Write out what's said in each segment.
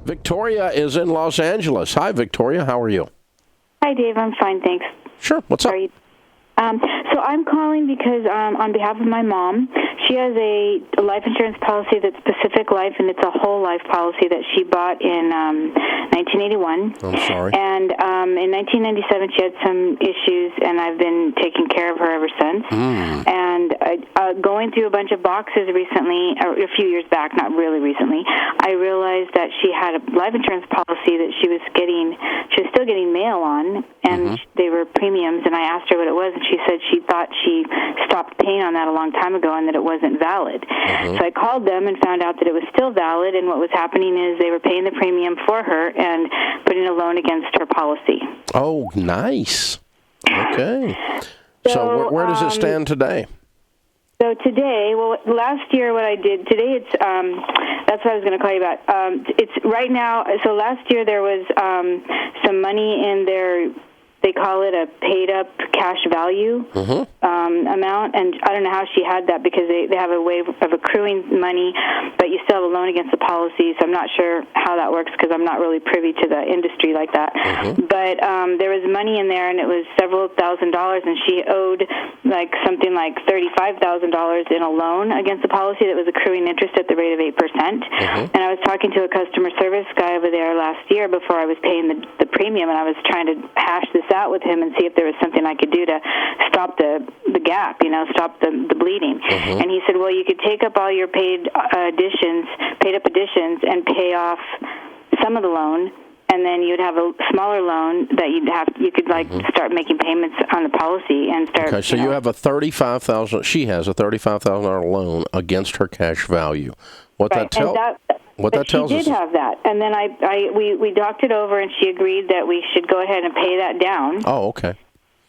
Victoria is in Los Angeles. Hi, Victoria. How are you? Hi, Dave. I'm fine, thanks. Sure. What's up? So I'm calling because on behalf of my mom, she has a life insurance policy that's Pacific Life, and it's a whole life policy that she bought in 1981. I'm sorry. And in 1997, she had some issues, and I've been taking care of her ever since. And going through a bunch of boxes recently, or a few years back, not really recently, I realized that she had a life insurance policy that she was still getting mail on, and they were premiums, and I asked her what it was, and she said she thought she stopped paying on that a long time ago and that it wasn't valid. So I called them and found out that it was still valid, and what was happening is they were paying the premium for her and putting a loan against her policy. Oh, nice. Okay. So where does it stand today? So today, last year what I did, today it's, that's what I was going to call you about. It's right now, so last year there was some money in their, they call it a paid-up cash value amount, and I don't know how she had that because they have a way of accruing money, but you still have a loan against the policy, so I'm not sure how that works because I'm not really privy to the industry like that. But there was money in there, and it was several $1,000s, and she owed something like $35,000 in a loan against the policy that was accruing interest at the rate of 8%. And I was talking to a customer service guy over there last year before I was paying the premium, and I was trying to hash this out with him and see if there was something I could do to stop the gap, stop the bleeding. And he said, well, you could take up all your paid up additions and pay off some of the loan, and then you'd have a smaller loan that you could start making payments on the policy and start. Okay, so you have a $35,000. She has a $35,000 loan against her cash value. What that tells us. She did have that, and then we talked it over, and she agreed that we should go ahead and pay that down. Oh, okay.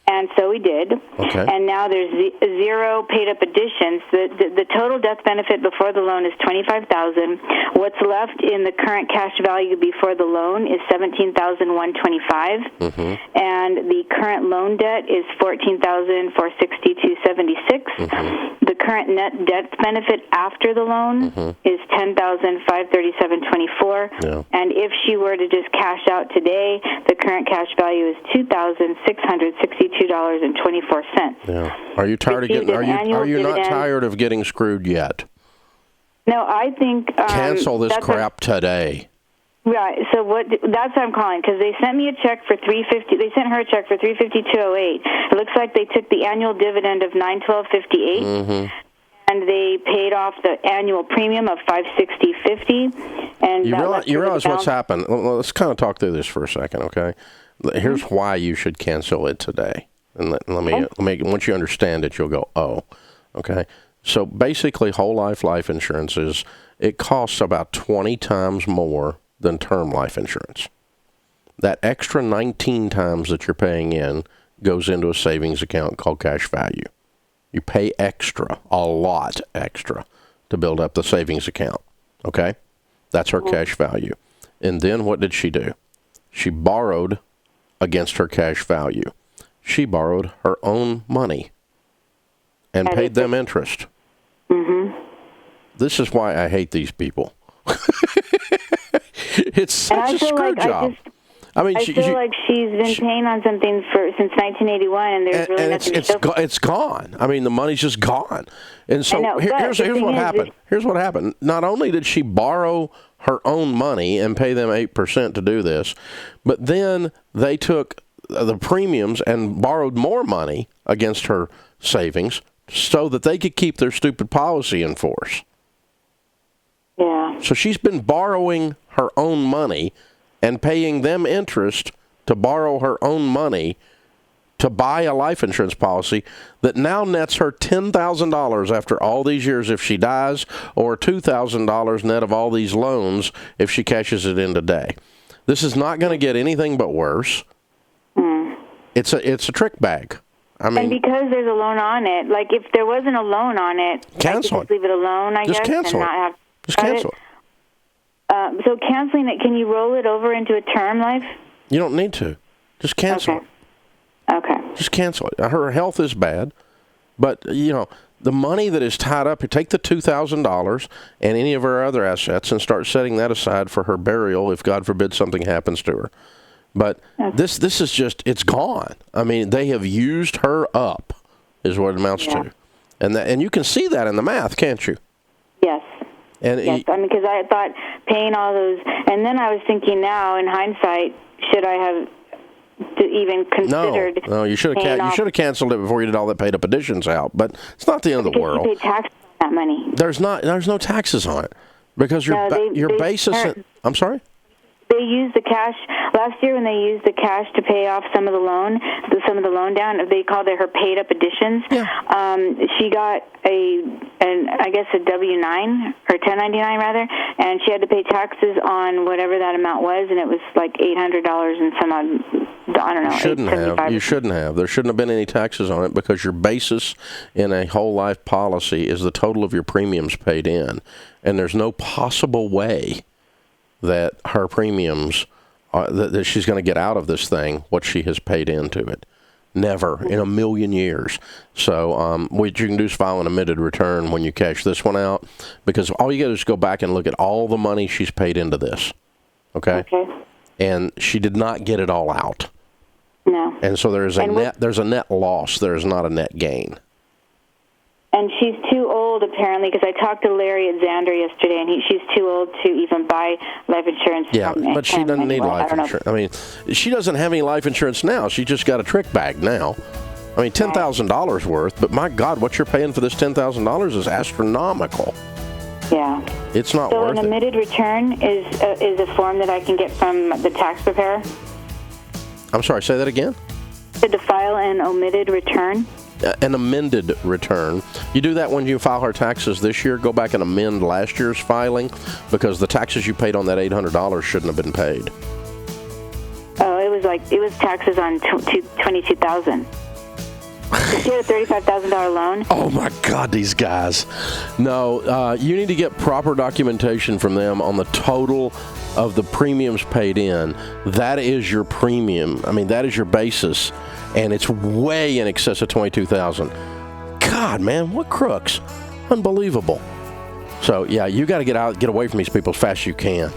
And so we did. Okay. And now there's zero paid-up additions. The total death benefit before the loan is $25,000. What's left in the current cash value before the loan is $17,125. And the current loan debt is $14,462.76. The current net death benefit after the loan is $10,537.24. Yeah. And if she were to just cash out today, the current cash value is $2,662.24. Yeah. Are you tired of getting? Are you not tired of getting screwed yet? No, I think cancel this crap today. Right. So that's what I'm calling, because they sent me a check for $350. They sent her a check for $352.08. It looks like they took the annual dividend of $912.58. And they paid off the annual premium of $560.50. And you realize what's happened. Let's kind of talk through this for a second, okay? Here's why you should cancel it today. And let me once you understand it, you'll go, oh, okay. So basically, whole life insurance it costs about 20 times more than term life insurance. That extra 19 times that you're paying in goes into a savings account called cash value. You pay extra, a lot extra, to build up the savings account. Okay? That's her cash value. And then what did she do? She borrowed against her cash value. She borrowed her own money and paid them interest. This is why I hate these people. It's such a screw job. I feel like she's been paying on something since 1981, and there's really nothing to show for it. It's gone. I mean, the money's just gone. And so here's what happened. Here's what happened. Not only did she borrow her own money and pay them 8% to do this, but then they took the premiums and borrowed more money against her savings so that they could keep their stupid policy in force. Yeah. So she's been borrowing her own money and paying them interest to borrow her own money to buy a life insurance policy that now nets her $10,000 after all these years if she dies, or $2,000 net of all these loans if she cashes it in today. This is not going to get anything but worse. It's a trick bag. I mean, and because there's a loan on it, like if there wasn't a loan on it, cancel I could just leave it alone, I guess. Cancel it. Just cancel it. So canceling it, can you roll it over into a term life? You don't need to. Just cancel it. Okay. Just cancel it. Her health is bad, but, The money that is tied up, you take the $2,000 and any of her other assets and start setting that aside for her burial if, God forbid, something happens to her. But this is just, it's gone. I mean, they have used her up, is what it amounts to. And you can see that in the math, can't you? Yes. And yes, I mean, because I thought paying all those, and then I was thinking now, in hindsight, should I have even considered? No, you should have canceled it before you did all that paid up additions out. But it's not the end of the world. You pay taxes on that money. There's no taxes on it because your basis. I'm sorry. They used the cash last year when they used the cash to pay off some of the loan down. They called it her paid up additions. Yeah. She got a W-9 or 1099 rather, and she had to pay taxes on whatever that amount was, and it was like $800 and some odd. I don't know. You shouldn't have. There shouldn't have been any taxes on it because your basis in a whole life policy is the total of your premiums paid in, and there's no possible way that her premiums, that she's going to get out of this thing what she has paid into it. Never in a million years. So what you can do is file an admitted return when you cash this one out, because all you got to do is go back and look at all the money she's paid into this. Okay? And she did not get it all out. No. And so there's a net loss. There is not a net gain. And she's too old, apparently, because I talked to Larry at Xander yesterday, and she's too old to even buy life insurance. Yeah, but she doesn't need life insurance. I mean, she doesn't have any life insurance now. She just got a trick bag now. I mean, $10,000 worth, but my God, what you're paying for this $10,000 is astronomical. Yeah. It's not worth it. So an admitted return is a form that I can get from the tax preparer? I'm sorry, say that again? To file an omitted return? An amended return. You do that when you file her taxes this year. Go back and amend last year's filing because the taxes you paid on that $800 shouldn't have been paid. Oh, it was taxes on $22,000. She had a $35,000 loan. Oh my God, these guys! No, you need to get proper documentation from them on the total of the premiums paid in. That is your premium. I mean, that is your basis. And it's way in excess of $22,000. God, man, what crooks! Unbelievable. So yeah, you got to get away from these people as fast as you can.